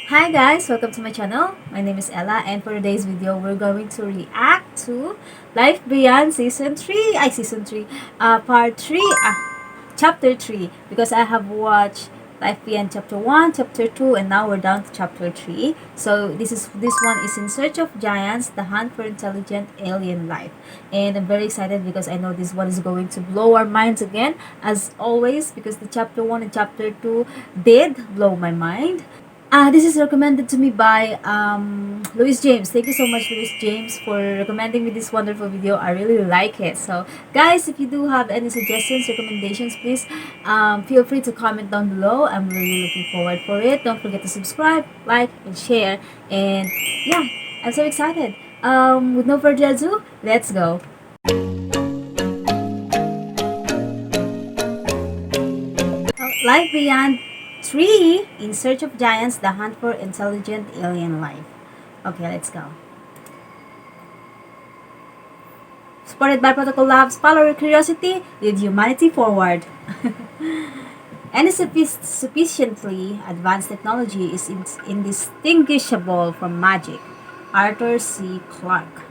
Hi guys, welcome to my channel. My name is Ella, and for today's video, we're going to react to Life Beyond Season 3, Part 3, Chapter 3, because I have watched Life Beyond Chapter 1, Chapter 2, and now we're down to Chapter 3. So this one is In Search of Giants, The Hunt for Intelligent Alien Life. And I'm very excited because I know this one is going to blow our minds again, as always, because the Chapter 1 and Chapter 2 did blow my mind. This is recommended to me by Louis James. Thank you so much, Louis James, for recommending me this wonderful video. I really like it. So, guys, if you do have any suggestions, recommendations, please feel free to comment down below. I'm really looking forward for it. Don't forget to subscribe, like, and share. And yeah, I'm so excited. With no further ado, let's go. Life Beyond 3, In Search of Giants, The Hunt for Intelligent Alien Life. Okay, let's go. Supported by Protocol Labs, follow your curiosity, lead humanity forward. Any sufficiently advanced technology is indistinguishable from magic. Arthur C. Clarke.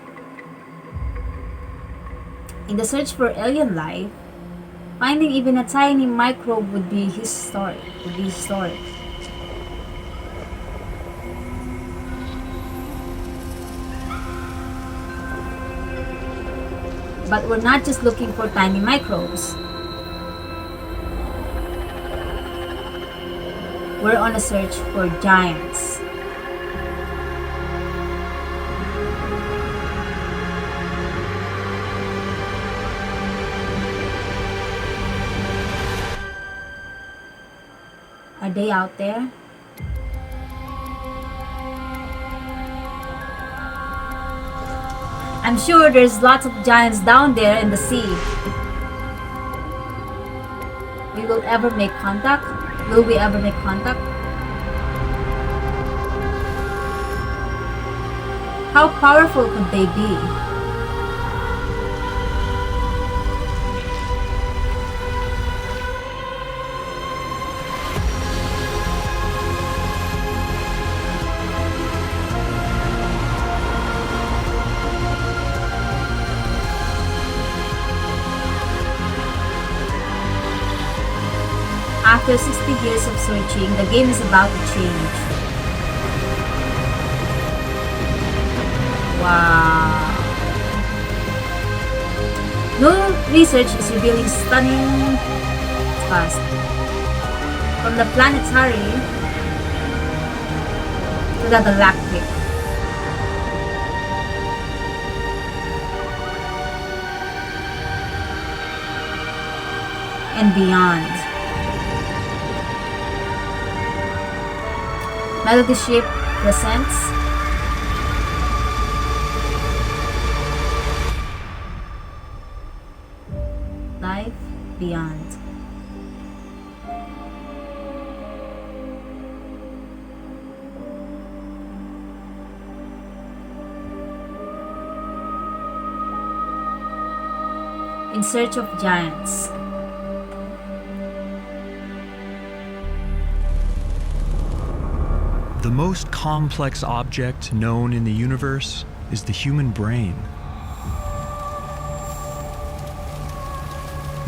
In the search for alien life, finding even a tiny microbe would be historic. But we're not just looking for tiny microbes. We're on a search for giants. Are they out there? I'm sure there's lots of giants down there in the sea. We will ever make contact? Will we ever make contact? How powerful could they be? After 60 years of searching, the game is about to change. Wow. New research is revealing stunning fast. From the planetary to the galactic. And beyond. Melody Ship presents Life Beyond. In Search of Giants. The most complex object known in the universe is the human brain.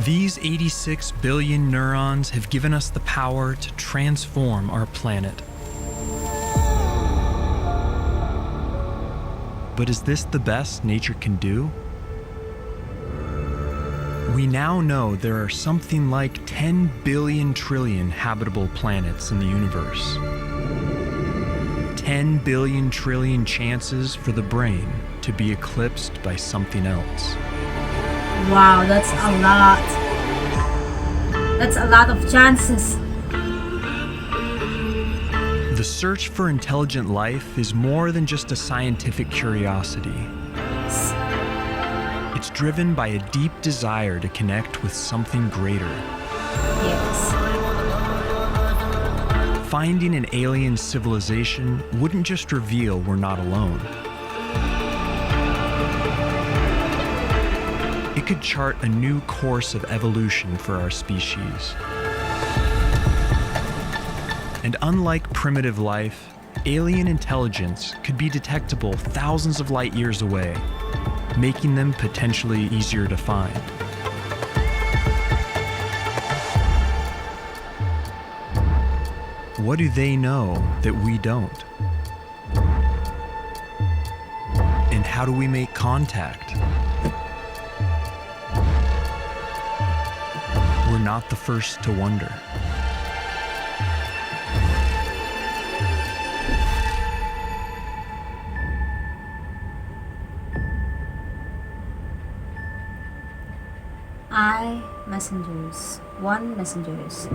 These 86 billion neurons have given us the power to transform our planet. But is this the best nature can do? We now know there are something like 10 billion trillion habitable planets in the universe. 10 billion trillion chances for the brain to be eclipsed by something else. Wow, that's a lot. That's a lot of chances. The search for intelligent life is more than just a scientific curiosity. It's driven by a deep desire to connect with something greater. Yes. Finding an alien civilization wouldn't just reveal we're not alone. It could chart a new course of evolution for our species. And unlike primitive life, alien intelligence could be detectable thousands of light years away, making them potentially easier to find. What do they know that we don't? And how do we make contact? We're not the first to wonder. Messengers. One messengers.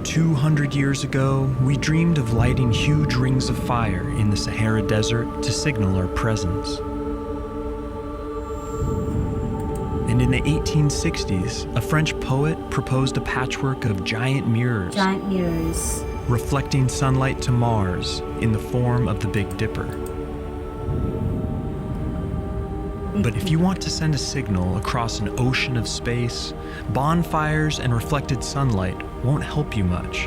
200 years ago, we dreamed of lighting huge rings of fire in the Sahara Desert to signal our presence. And in the 1860s, a French poet proposed a patchwork of giant mirrors. Giant mirrors. Reflecting sunlight to Mars in the form of the Big Dipper. But if you want to send a signal across an ocean of space, bonfires and reflected sunlight won't help you much.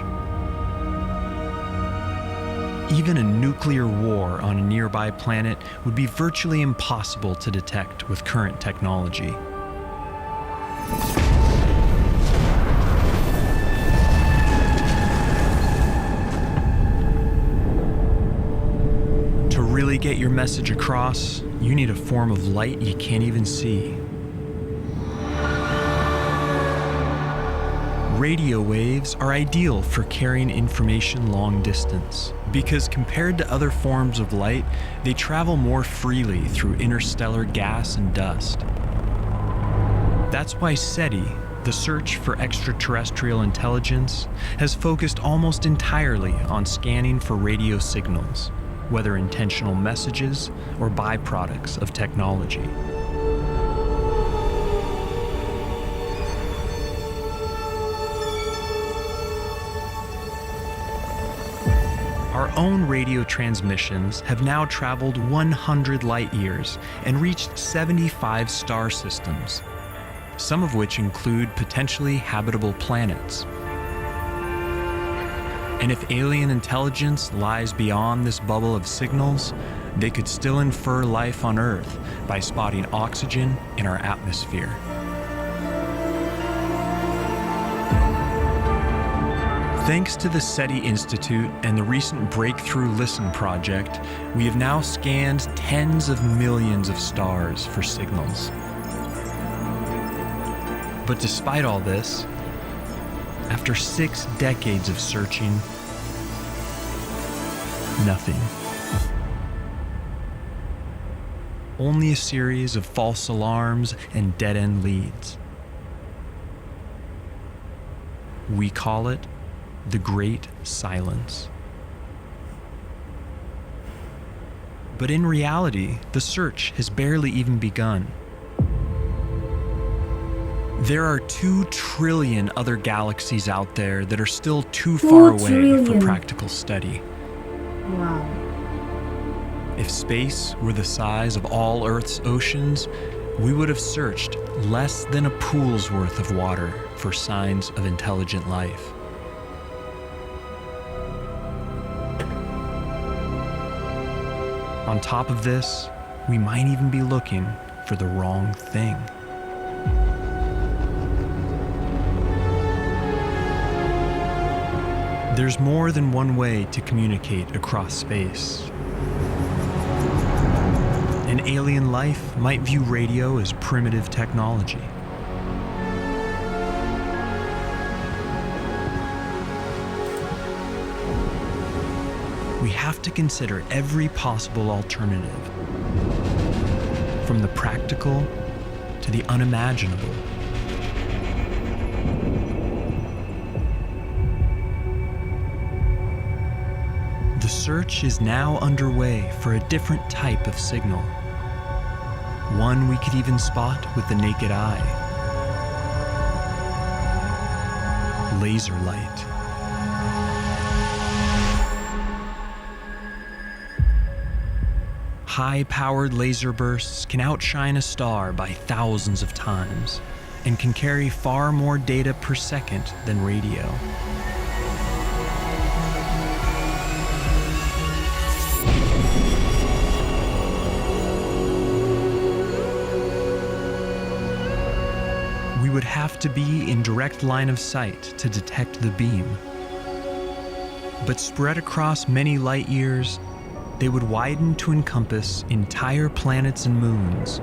Even a nuclear war on a nearby planet would be virtually impossible to detect with current technology. To really get your message across, you need a form of light you can't even see. Radio waves are ideal for carrying information long distance because compared to other forms of light, they travel more freely through interstellar gas and dust. That's why SETI, the search for extraterrestrial intelligence, has focused almost entirely on scanning for radio signals, whether intentional messages or byproducts of technology. Our own radio transmissions have now traveled 100 light years and reached 75 star systems, some of which include potentially habitable planets. And if alien intelligence lies beyond this bubble of signals, they could still infer life on Earth by spotting oxygen in our atmosphere. Thanks to the SETI Institute and the recent Breakthrough Listen project, we have now scanned tens of millions of stars for signals. But despite all this, after 6 decades of searching, nothing. Only a series of false alarms and dead-end leads. We call it the Great Silence. But in reality, the search has barely even begun. There are 2 trillion other galaxies out there that are still too far away for practical study. Wow. If space were the size of all Earth's oceans, we would have searched less than a pool's worth of water for signs of intelligent life. On top of this, we might even be looking for the wrong thing. There's more than one way to communicate across space. An alien life might view radio as primitive technology. We have to consider every possible alternative, from the practical to the unimaginable. The search is now underway for a different type of signal. One we could even spot with the naked eye. Laser light. High-powered laser bursts can outshine a star by thousands of times and can carry far more data per second than radio. have to be in direct line of sight to detect the beam. But spread across many light years, they would widen to encompass entire planets and moons.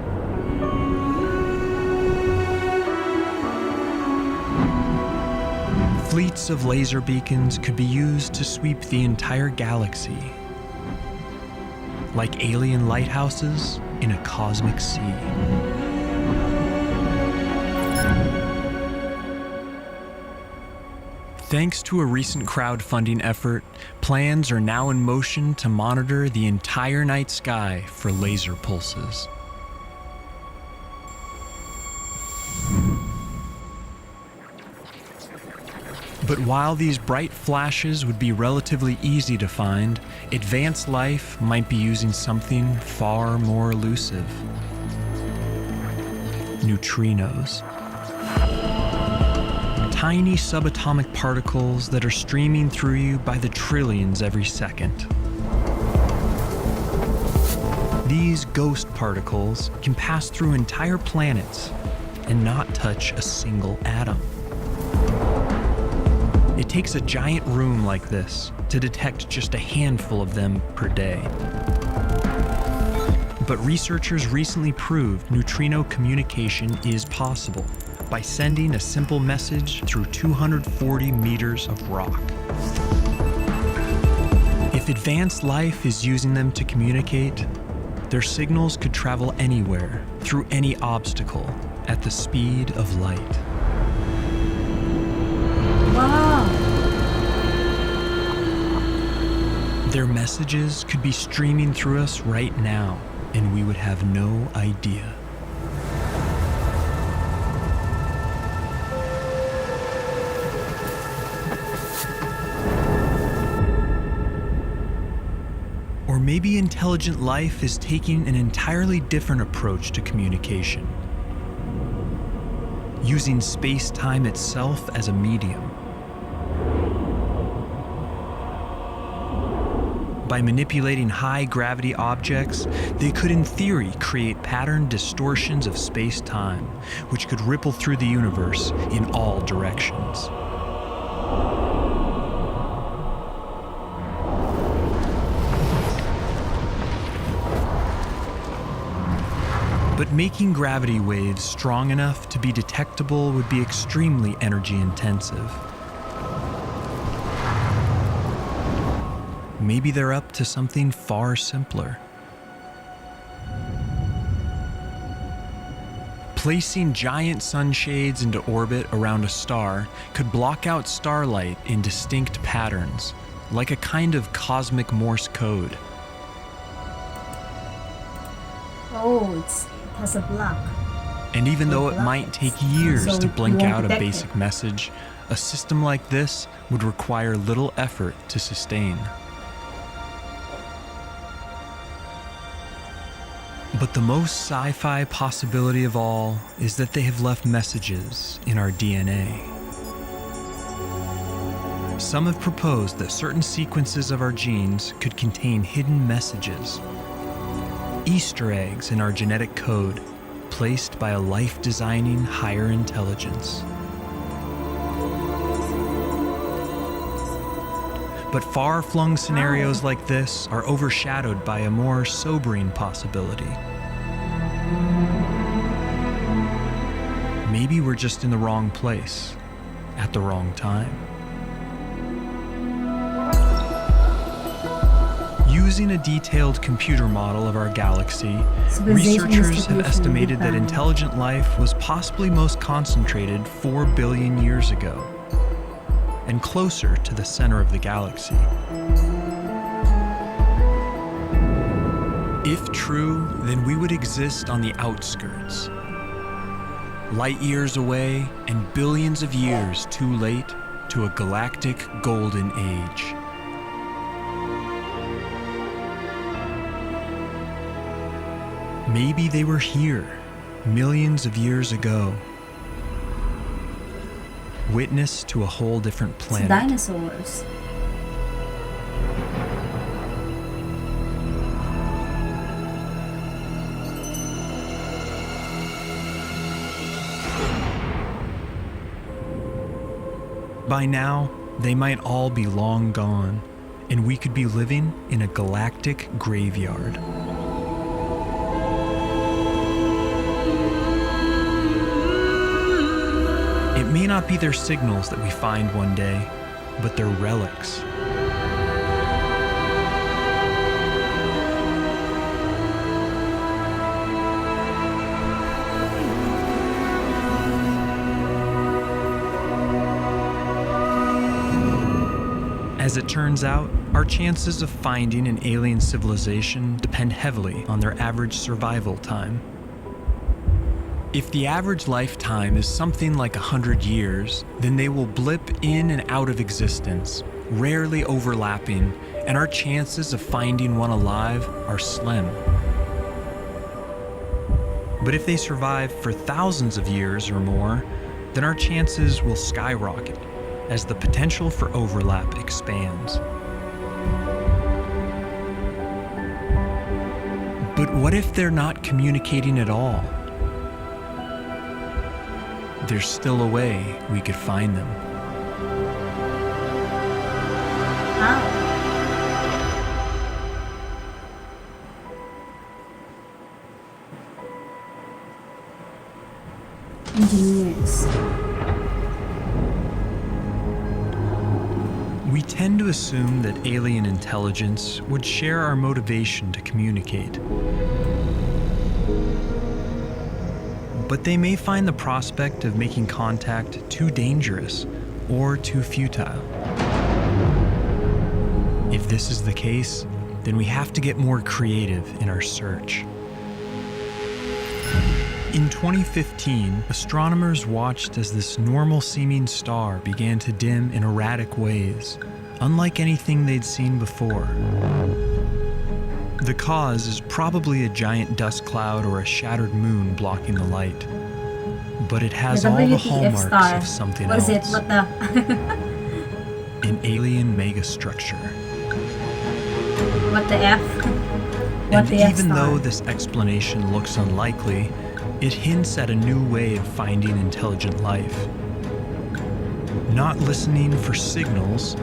Fleets of laser beacons could be used to sweep the entire galaxy, like alien lighthouses in a cosmic sea. Thanks to a recent crowdfunding effort, plans are now in motion to monitor the entire night sky for laser pulses. But while these bright flashes would be relatively easy to find, advanced life might be using something far more elusive: neutrinos. Tiny subatomic particles that are streaming through you by the trillions every second. These ghost particles can pass through entire planets and not touch a single atom. It takes a giant room like this to detect just a handful of them per day. But researchers recently proved neutrino communication is possible by sending a simple message through 240 meters of rock. If advanced life is using them to communicate, their signals could travel anywhere, through any obstacle, at the speed of light. Wow! Their messages could be streaming through us right now, and we would have no idea. Or maybe intelligent life is taking an entirely different approach to communication, using space-time itself as a medium. By manipulating high-gravity objects, they could in theory create pattern distortions of space-time, which could ripple through the universe in all directions. But making gravity waves strong enough to be detectable would be extremely energy intensive. Maybe they're up to something far simpler. Placing giant sunshades into orbit around a star could block out starlight in distinct patterns, like a kind of cosmic Morse code. Oh, it has a block. And even though it block might it. take years So to you blink won't out a detect basic it. message, a system like this would require little effort to sustain. But the most sci-fi possibility of all is that they have left messages in our DNA. Some have proposed that certain sequences of our genes could contain hidden messages, Easter eggs in our genetic code, placed by a life-designing higher intelligence. But far-flung scenarios like this are overshadowed by a more sobering possibility. Maybe we're just in the wrong place, at the wrong time. Using a detailed computer model of our galaxy, researchers have estimated that intelligent life was possibly most concentrated 4 billion years ago, and closer to the center of the galaxy. If true, then we would exist on the outskirts, light years away and billions of years too late to a galactic golden age. Maybe they were here millions of years ago, witness to a whole different It's planet. dinosaurs. by now, they might all be long gone, and we could be living in a galactic graveyard. It may not be their signals that we find one day, but their relics. As it turns out, our chances of finding an alien civilization depend heavily on their average survival time. If the average lifetime is something like 100 years, then they will blip in and out of existence, rarely overlapping, and our chances of finding one alive are slim. But if they survive for thousands of years or more, then our chances will skyrocket as the potential for overlap expands. But what if they're not communicating at all? There's still a way we could find them. Engineers. We tend to assume that alien intelligence would share our motivation to communicate. But they may find the prospect of making contact too dangerous or too futile. If this is the case, then we have to get more creative in our search. In 2015, astronomers watched as this normal-seeming star began to dim in erratic ways, unlike anything they'd seen before. The cause is probably a giant dust cloud or a shattered moon blocking the light. But it has all the hallmarks star. of something What else. What is it? What the? An alien megastructure. What the F? What And the F even star? though this explanation looks unlikely, it hints at a new way of finding intelligent life. Not listening for signals,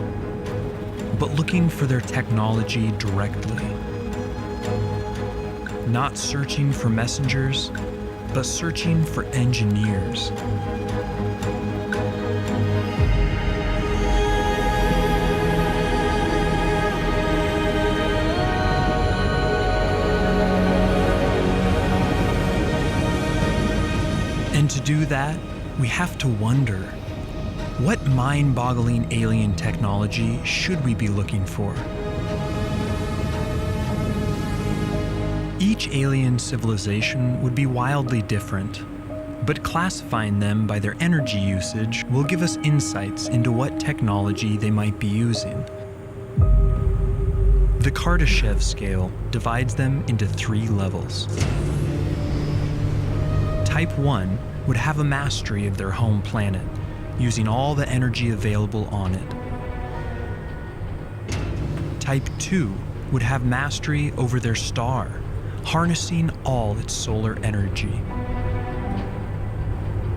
but looking for their technology directly. Not searching for messengers, but searching for engineers. And to do that, we have to wonder, what mind-boggling alien technology should we be looking for? Each alien civilization would be wildly different, but classifying them by their energy usage will give us insights into what technology they might be using. The Kardashev scale divides them into 3 levels. Type 1 would have a mastery of their home planet, using all the energy available on it. Type 2 would have mastery over their star, harnessing all its solar energy.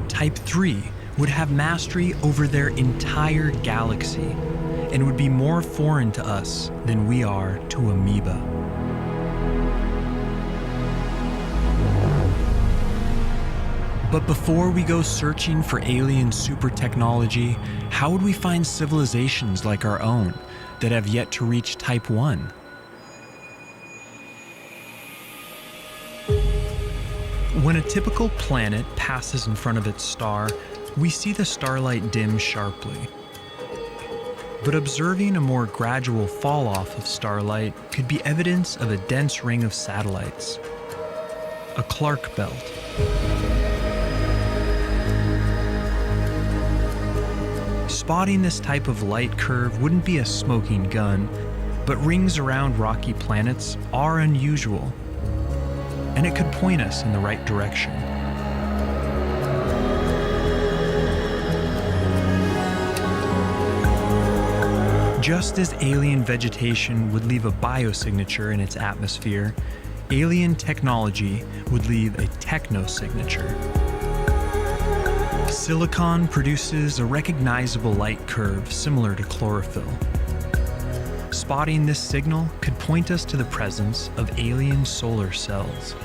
Type 3 would have mastery over their entire galaxy and would be more foreign to us than we are to amoeba. But before we go searching for alien super technology, how would we find civilizations like our own that have yet to reach Type 1? When a typical planet passes in front of its star, we see the starlight dim sharply. But observing a more gradual fall-off of starlight could be evidence of a dense ring of satellites, a Clark belt. Spotting this type of light curve wouldn't be a smoking gun, but rings around rocky planets are unusual, and it could point us in the right direction. Just as alien vegetation would leave a biosignature in its atmosphere, alien technology would leave a techno-signature. Silicon produces a recognizable light curve similar to chlorophyll. Spotting this signal could point us to the presence of alien solar cells.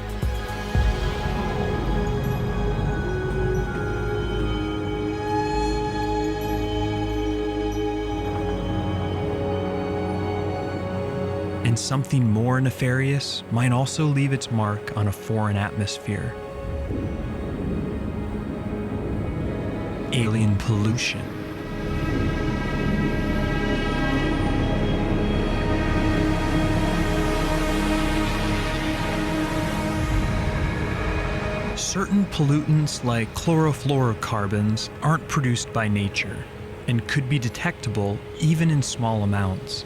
And something more nefarious might also leave its mark on a foreign atmosphere. Alien pollution. Certain pollutants like chlorofluorocarbons aren't produced by nature and could be detectable even in small amounts.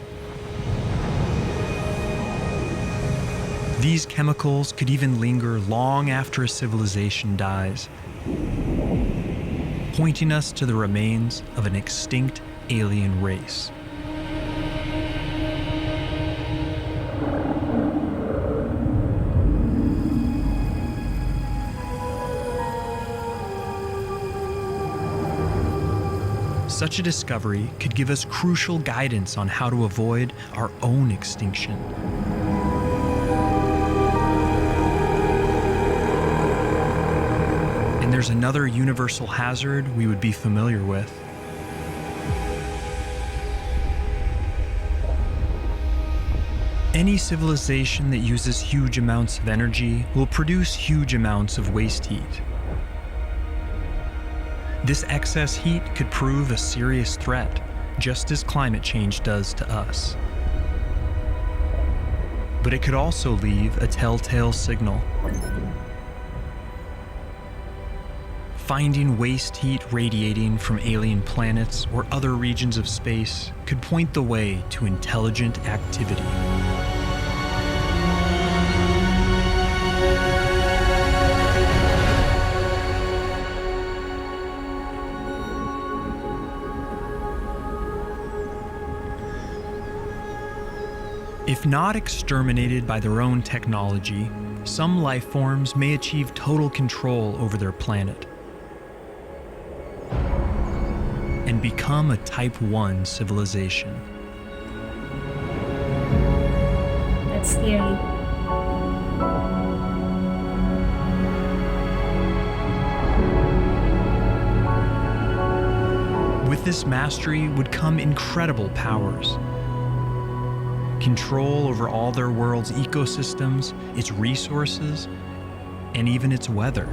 These chemicals could even linger long after a civilization dies, pointing us to the remains of an extinct alien race. Such a discovery could give us crucial guidance on how to avoid our own extinction. And there's another universal hazard we would be familiar with. Any civilization that uses huge amounts of energy will produce huge amounts of waste heat. This excess heat could prove a serious threat, just as climate change does to us. But it could also leave a telltale signal. Finding waste heat radiating from alien planets or other regions of space could point the way to intelligent activity. If not exterminated by their own technology, some life forms may achieve total control over their planet and become a Type 1 civilization. That's scary. With this mastery would come incredible powers. Control over all their world's ecosystems, its resources, and even its weather.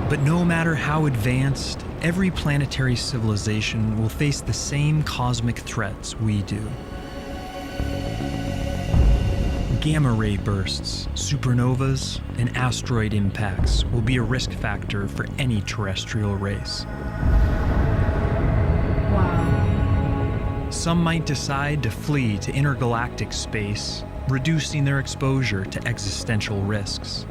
But no matter how advanced, every planetary civilization will face the same cosmic threats we do. Gamma ray bursts, supernovas, and asteroid impacts will be a risk factor for any terrestrial race. Some might decide to flee to intergalactic space, reducing their exposure to existential risks,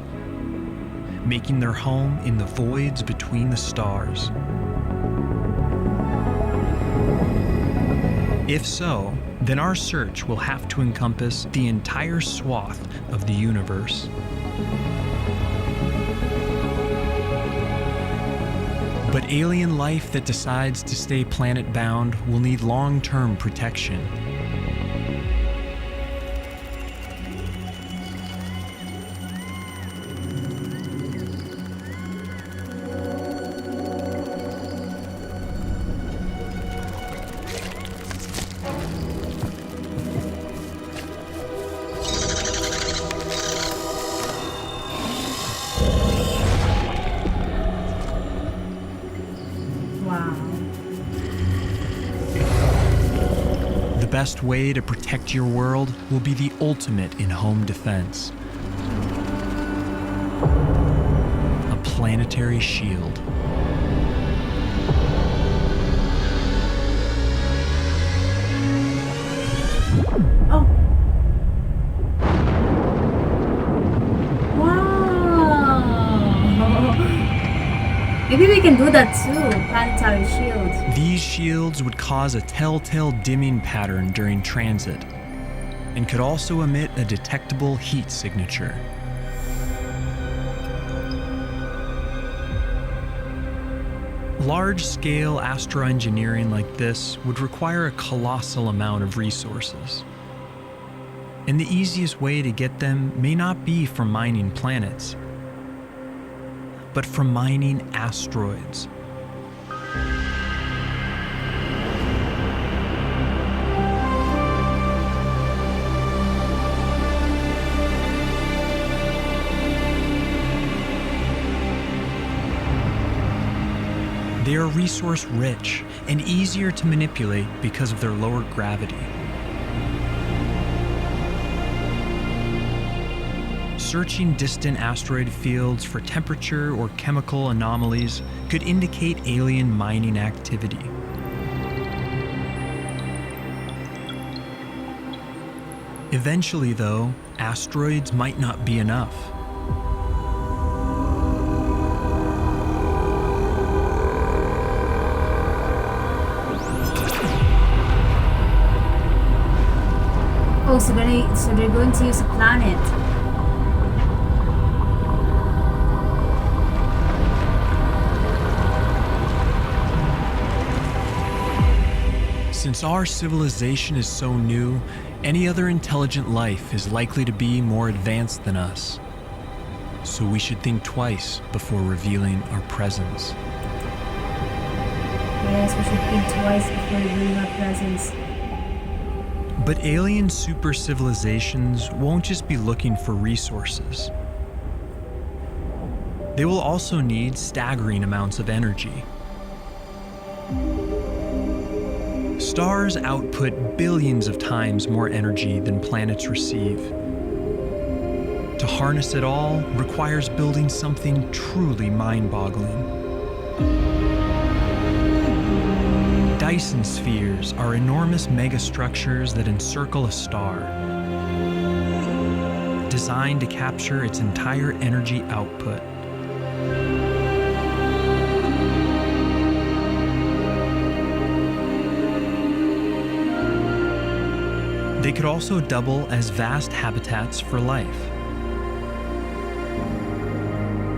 making their home in the voids between the stars. If so, then our search will have to encompass the entire swath of the universe. But alien life that decides to stay planet-bound will need long-term protection. The best way to protect your world will be the ultimate in home defense. A planetary shield. Oh. Wow. Maybe we can do that too, planetary shields. These shields would cause a telltale dimming pattern during transit and could also emit a detectable heat signature. Large-scale astro-engineering like this would require a colossal amount of resources. And the easiest way to get them may not be from mining planets, but from mining asteroids. They are resource-rich and easier to manipulate because of their lower gravity. Searching distant asteroid fields for temperature or chemical anomalies could indicate alien mining activity. Eventually, though, asteroids might not be enough. Oh, so they're going to use a planet. Since our civilization is so new, any other intelligent life is likely to be more advanced than us. So we should think twice before revealing our presence. Yes, we should think twice before revealing our presence. But alien super civilizations won't just be looking for resources. They will also need staggering amounts of energy. Stars output billions of times more energy than planets receive. To harness it all requires building something truly mind-boggling. Dyson spheres are enormous megastructures that encircle a star, designed to capture its entire energy output. They could also double as vast habitats for life.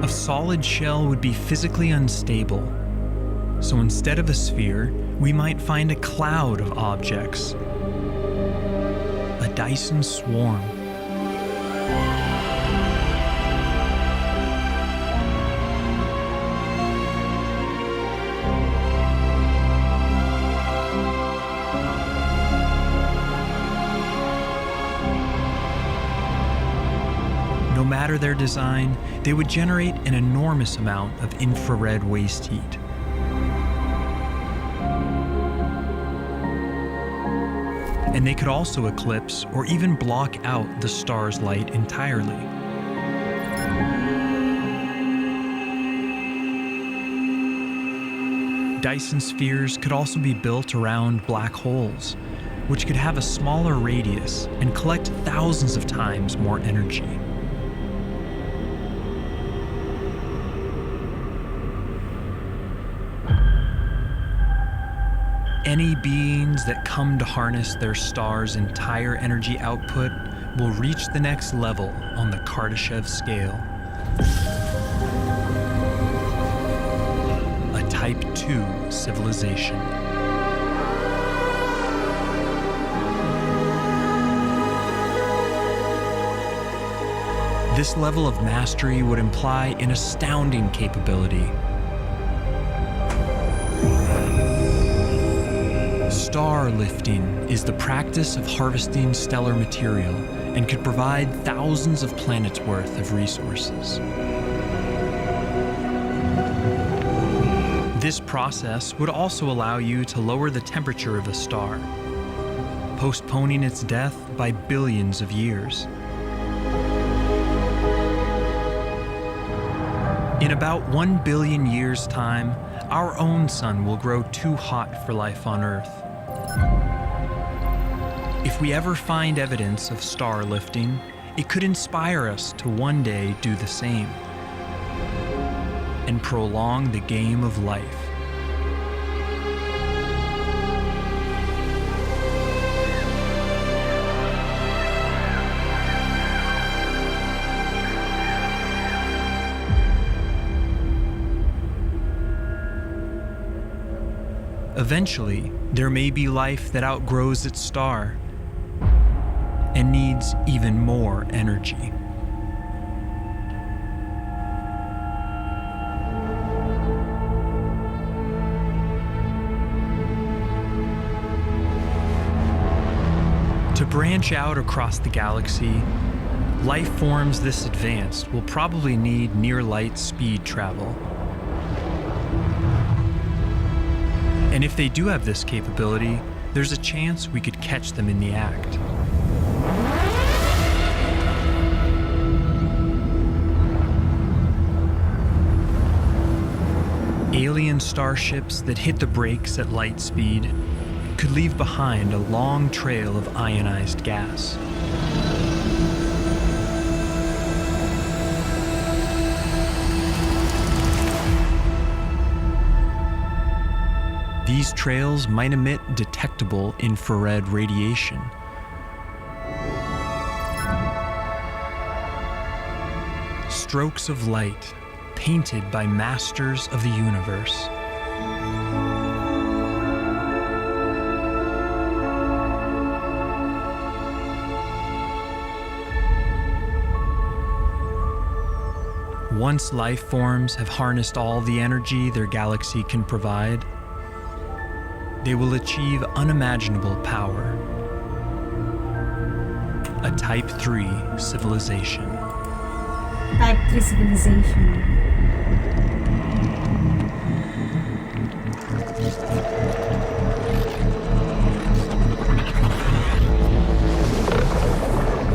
A solid shell would be physically unstable, so instead of a sphere, we might find a cloud of objects, a Dyson swarm. No matter their design, they would generate an enormous amount of infrared waste heat. And they could also eclipse or even block out the star's light entirely. Dyson spheres could also be built around black holes, which could have a smaller radius and collect thousands of times more energy. Any beings that come to harness their star's entire energy output will reach the next level on the Kardashev scale. A Type 2 civilization. This level of mastery would imply an astounding capability. Star lifting is the practice of harvesting stellar material and could provide thousands of planets' worth of resources. This process would also allow you to lower the temperature of a star, postponing its death by billions of years. In about 1 billion years' time, our own sun will grow too hot for life on Earth. If we ever find evidence of star lifting, it could inspire us to one day do the same and prolong the game of life. Eventually, there may be life that outgrows its star and needs even more energy. To branch out across the galaxy, life forms this advanced will probably need near-light speed travel. And if they do have this capability, there's a chance we could catch them in the act. Alien starships that hit the brakes at light speed could leave behind a long trail of ionized gas. These trails might emit detectable infrared radiation. Strokes of light painted by masters of the universe. Once life forms have harnessed all the energy their galaxy can provide, they will achieve unimaginable power. A Type 3 civilization. Type 3 civilization.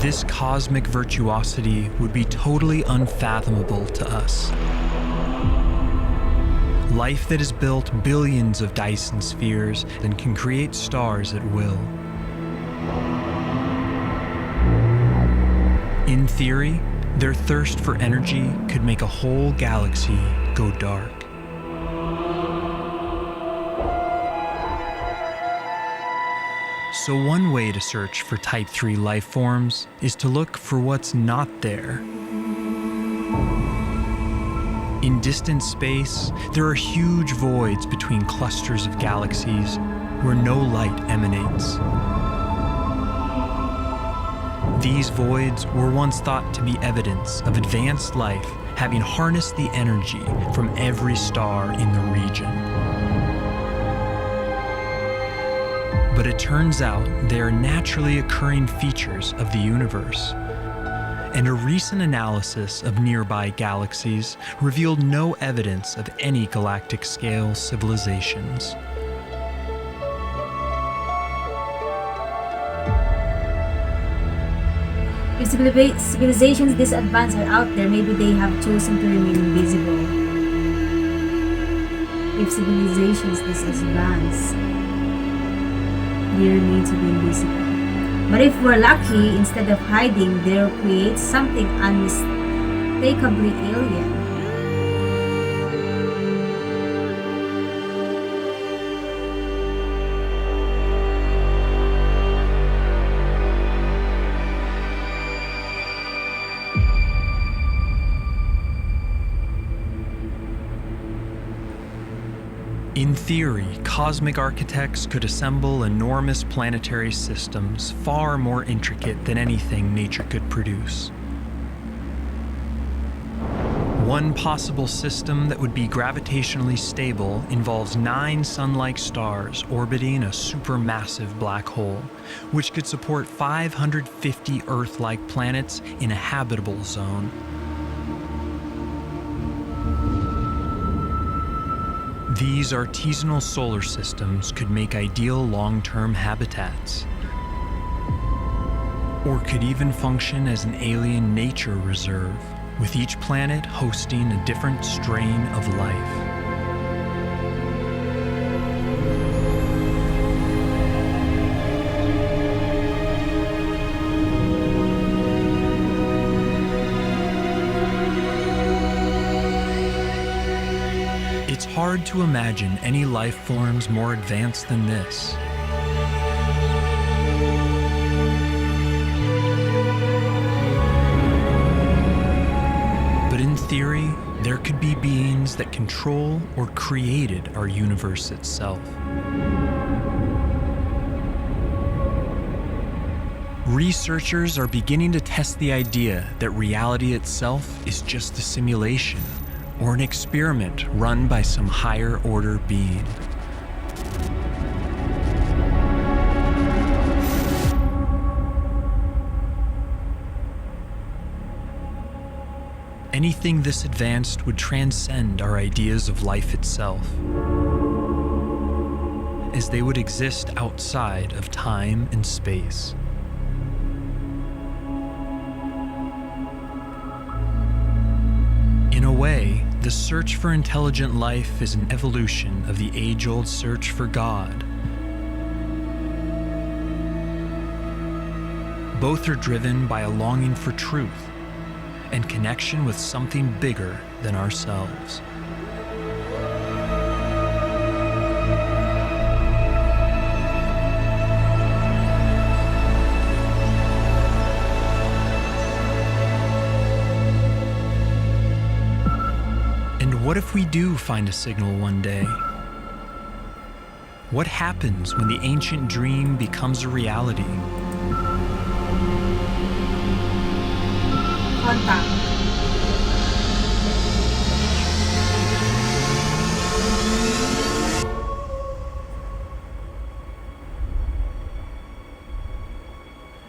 This cosmic virtuosity would be totally unfathomable to us. Life that has built billions of Dyson spheres and can create stars at will. In theory, their thirst for energy could make a whole galaxy go dark. So one way to search for Type 3 life forms is to look for what's not there. In distant space, there are huge voids between clusters of galaxies where no light emanates. These voids were once thought to be evidence of advanced life having harnessed the energy from every star in the region. But it turns out they are naturally occurring features of the universe. And a recent analysis of nearby galaxies revealed no evidence of any galactic-scale civilizations. If civilizations this advanced are out there, maybe they have chosen to remain invisible. If civilizations this advanced, they remain to be invisible. But if we're lucky, instead of hiding, they'll create something unmistakably alien. In theory, cosmic architects could assemble enormous planetary systems far more intricate than anything nature could produce. One possible system that would be gravitationally stable involves 9 sun-like stars orbiting a supermassive black hole, which could support 550 Earth-like planets in a habitable zone. These artisanal solar systems could make ideal long-term habitats, or could even function as an alien nature reserve, with each planet hosting a different strain of life. It's hard to imagine any life forms more advanced than this. But in theory, there could be beings that control or created our universe itself. Researchers are beginning to test the idea that reality itself is just a simulation or an experiment run by some higher order being. Anything this advanced would transcend our ideas of life itself, as they would exist outside of time and space. In a way, the search for intelligent life is an evolution of the age-old search for God. Both are driven by a longing for truth and connection with something bigger than ourselves. And what if we do find a signal one day? What happens when the ancient dream becomes a reality? Contact.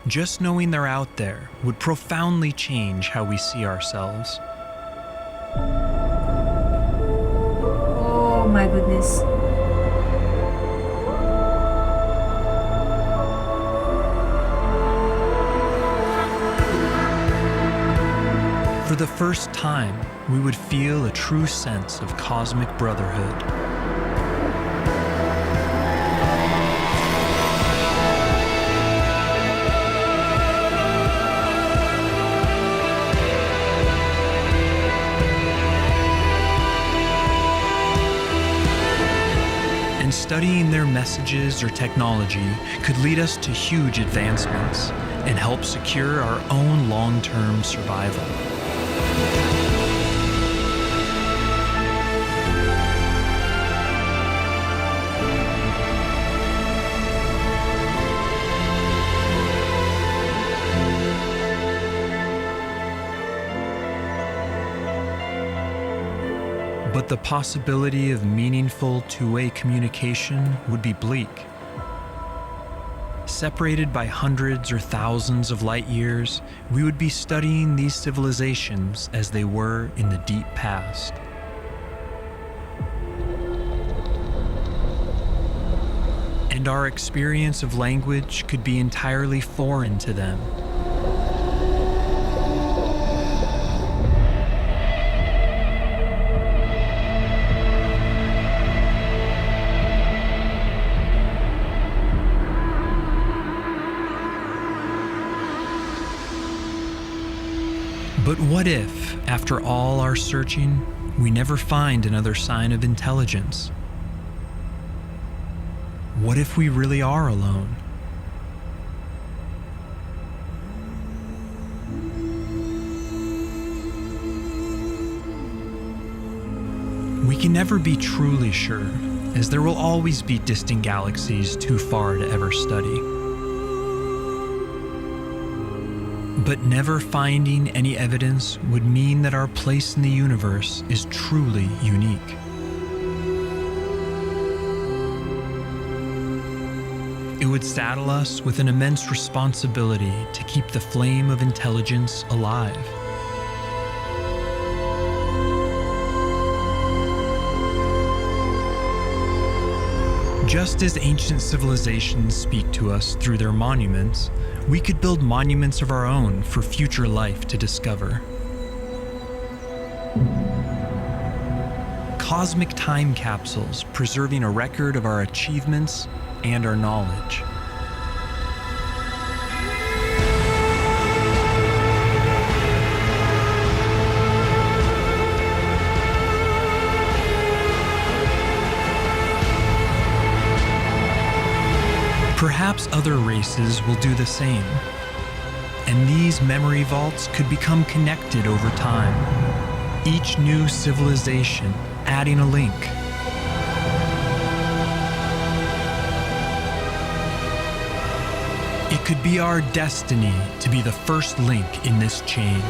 Just knowing they're out there would profoundly change how we see ourselves. Oh my goodness. For the first time, we would feel a true sense of cosmic brotherhood. And studying their messages or technology could lead us to huge advancements and help secure our own long-term survival. But the possibility of meaningful two-way communication would be bleak. Separated by hundreds or thousands of light years, we would be studying these civilizations as they were in the deep past. And our experience of language could be entirely foreign to them. But what if, after all our searching, we never find another sign of intelligence? What if we really are alone? We can never be truly sure, as there will always be distant galaxies too far to ever study. But never finding any evidence would mean that our place in the universe is truly unique. It would saddle us with an immense responsibility to keep the flame of intelligence alive. Just as ancient civilizations speak to us through their monuments, we could build monuments of our own for future life to discover. Cosmic time capsules preserving a record of our achievements and our knowledge. Perhaps other races will do the same, and these memory vaults could become connected over time, each new civilization adding a link. It could be our destiny to be the first link in this chain.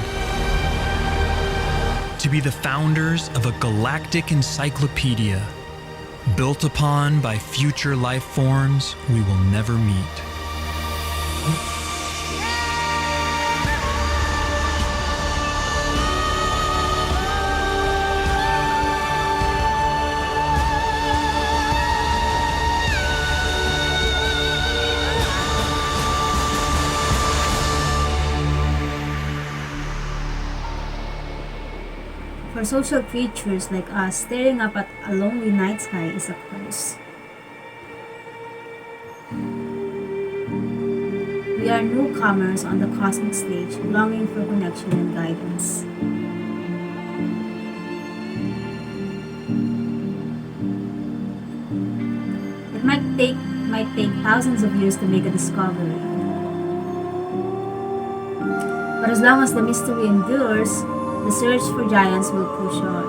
To be the founders of a galactic encyclopedia, built upon by future life forms we will never meet. For social creatures like us, staring up at a lonely night sky is a curse. We are newcomers on the cosmic stage, longing for connection and guidance. It might take thousands of years to make a discovery. But as long as the mystery endures, the search for giants will push on.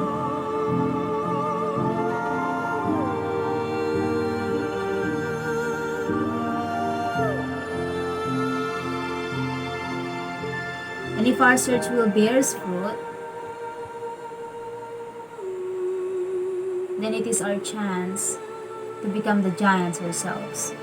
And if our search will bears fruit, then it is our chance to become the giants ourselves.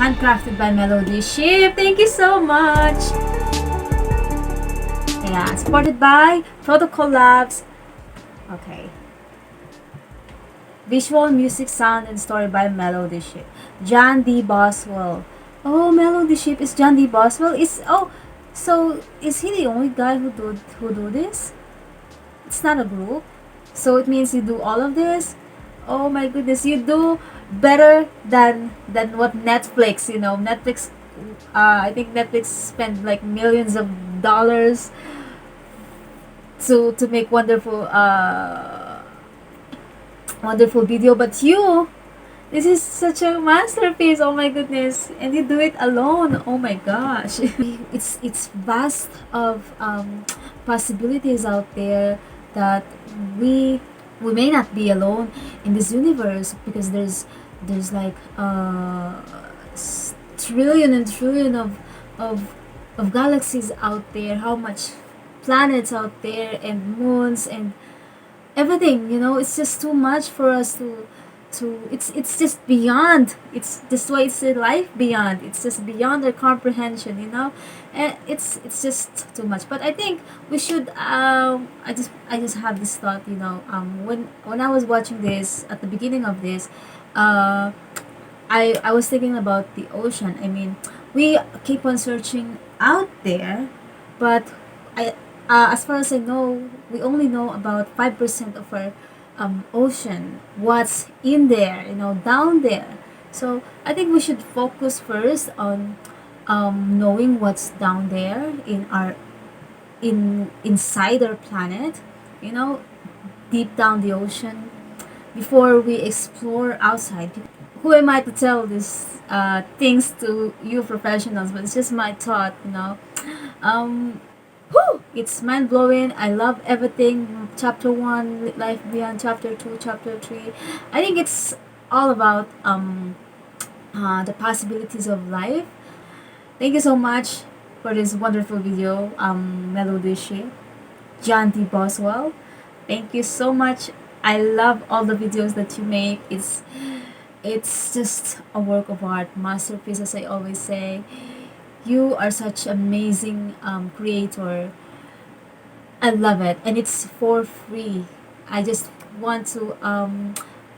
Handcrafted by Melody Ship. Thank you so much. Yeah, supported by Protocol Labs. Okay. Visual, music, sound, and story by Melody Ship. John D. Boswell. Oh, Melody Ship is John D. Boswell. So is he the only guy who do this? It's not a group. So it means you do all of this. Oh my goodness, you do better than what Netflix, Netflix, I think Netflix spent like millions of dollars to make wonderful video, but this is such a masterpiece. Oh my goodness, and you do it alone. Oh my gosh. It's vast of possibilities out there that we may not be alone in this universe, because there's like trillion and trillion of galaxies out there, how much planets out there, and moons and everything, it's just too much for us to it's just beyond. It's just why it's a life beyond. It's just beyond our comprehension, and it's just too much. But I think we should I just have this thought, when I was watching this at the beginning of this, I was thinking about the ocean. I mean, we keep on searching out there, but as far as I know, we only know about 5% of our ocean, what's in there, down there. So I think we should focus first on knowing what's down there inside our planet, deep down the ocean, before we explore outside. Who am I to tell these things to you professionals? But it's just my thought, It's mind-blowing. I love everything. Chapter 1, Life Beyond, Chapter 2, Chapter 3. I think it's all about the possibilities of life. Thank you so much for this wonderful video, Melody Shea, John D. Boswell. Thank you so much. I love all the videos that you make. It's just a work of art, masterpiece, as I always say. You are such amazing creator. I love it, and it's for free. I just want to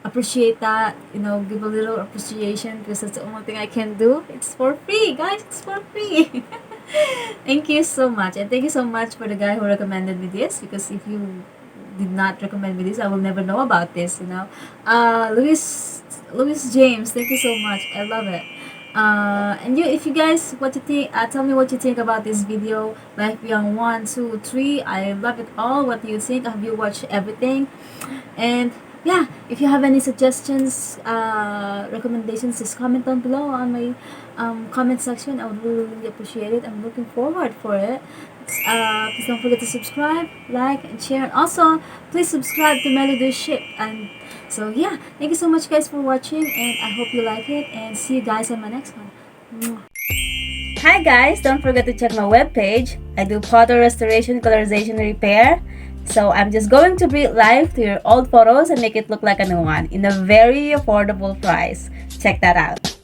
appreciate that, give a little appreciation, because that's the only thing I can do. It's for free, guys. It's for free. Thank you so much, and thank you so much for the guy who recommended me this, because if you did not recommend me this, I will never know about this. Louis James, thank you so much. I love it. And if you guys, what you think, tell me what you think about this video, Life Beyond 1, 2, 3. I love it all. What do you think? Have you watched everything? And yeah, if you have any suggestions, recommendations, just comment down below on my comment section. I would really appreciate it. I'm looking forward for it. Please don't forget to subscribe, like, and share. And also, please subscribe to Melody Ship. And so yeah, thank you so much guys for watching, and I hope you like it, and see you guys on my next one. Mwah. Hi guys, don't forget to check my webpage. I do photo restoration, colorization, repair. So I'm just going to bring life to your old photos and make it look like a new one in a very affordable price. Check that out.